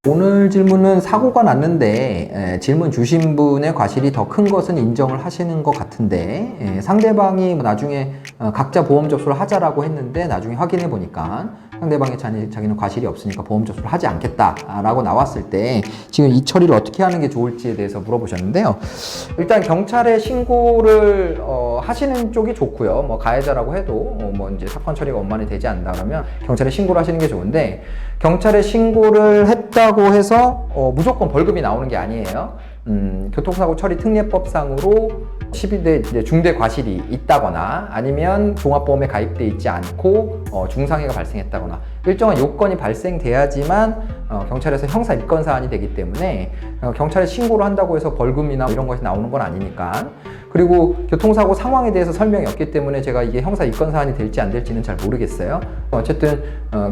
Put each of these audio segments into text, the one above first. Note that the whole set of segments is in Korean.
오늘 질문은 사고가 났는데 질문 주신 분의 과실이 더 큰 것은 인정을 하시는 것 같은데 상대방이 나중에 각자 보험 접수를 하자라고 했는데 나중에 확인해 보니까 상대방이 자기는 과실이 없으니까 보험 접수를 하지 않겠다라고 나왔을 때 지금 이 처리를 어떻게 하는 게 좋을지에 대해서 물어보셨는데요. 일단 경찰에 신고를 하시는 쪽이 좋고요. 뭐 가해자라고 해도 뭐 이제 사건 처리가 원만히 되지 않는다 그러면 경찰에 신고를 하시는 게 좋은데, 경찰에 신고를 했다고 해서 무조건 벌금이 나오는 게 아니에요. 교통사고 처리 특례법상으로 12대 중대 과실이 있다거나 아니면 종합보험에 가입돼 있지 않고 중상해가 발생했다거나 일정한 요건이 발생돼야지만 경찰에서 형사 입건 사안이 되기 때문에 경찰에 신고를 한다고 해서 벌금이나 이런 것이 나오는 건 아니니까. 그리고 교통사고 상황에 대해서 설명이 없기 때문에 제가 이게 형사 입건 사안이 될지 안 될지는 잘 모르겠어요. 어쨌든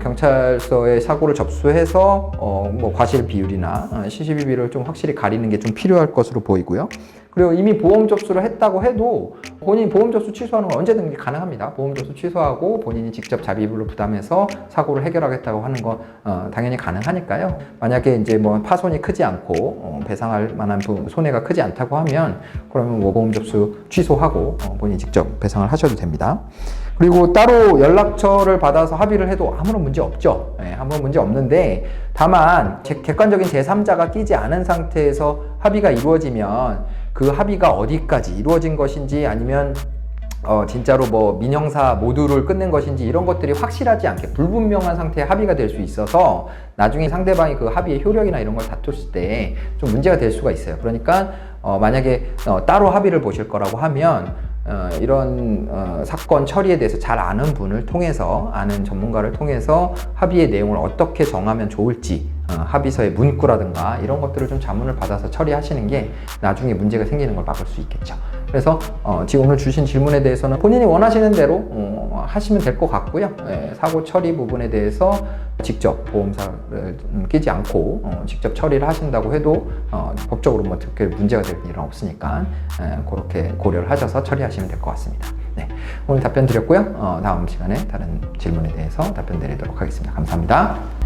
경찰서에 사고를 접수해서 뭐 과실 비율이나 시시비비를 좀 확실히 가리는 게 좀 필요할 것으로 보이고요. 그리고 이미 보험 접수를 했다고 해도 본인 보험 접수 취소하는 건 언제든지 가능합니다. 보험 접수 취소하고 본인이 직접 자비비로 부담해서 사고를 해결하겠다고 하는 건 당연히 가능하니까요. 만약에 이제 뭐 파손이 크지 않고 배상할 만한 손해가 크지 않다고 하면 그러면 뭐 보험 접수 취소하고 본인이 직접 배상을 하셔도 됩니다. 그리고 따로 연락처를 받아서 합의를 해도 아무런 문제 없죠. 아무런 문제 없는데, 다만 객관적인 제3자가 끼지 않은 상태에서 합의가 이루어지면 그 합의가 어디까지 이루어진 것인지 아니면 진짜로 뭐 민형사 모두를 끝낸 것인지 이런 것들이 확실하지 않게 불분명한 상태의 합의가 될 수 있어서 나중에 상대방이 그 합의의 효력이나 이런 걸 다퉜을 때 좀 문제가 될 수가 있어요. 그러니까 만약에 따로 합의를 보실 거라고 하면 이런 사건 처리에 대해서 잘 아는 분을 통해서, 아는 전문가를 통해서 합의의 내용을 어떻게 정하면 좋을지 합의서의 문구라든가 이런 것들을 좀 자문을 받아서 처리하시는 게 나중에 문제가 생기는 걸 막을 수 있겠죠. 그래서 지금 오늘 주신 질문에 대해서는 본인이 원하시는 대로 하시면 될 것 같고요. 사고 처리 부분에 대해서 직접 보험사를 끼지 않고 직접 처리를 하신다고 해도 법적으로 뭐 특별히 문제가 될 일은 없으니까 그렇게 고려를 하셔서 처리하시면 될 것 같습니다. 네, 오늘 답변 드렸고요. 다음 시간에 다른 질문에 대해서 답변 드리도록 하겠습니다. 감사합니다.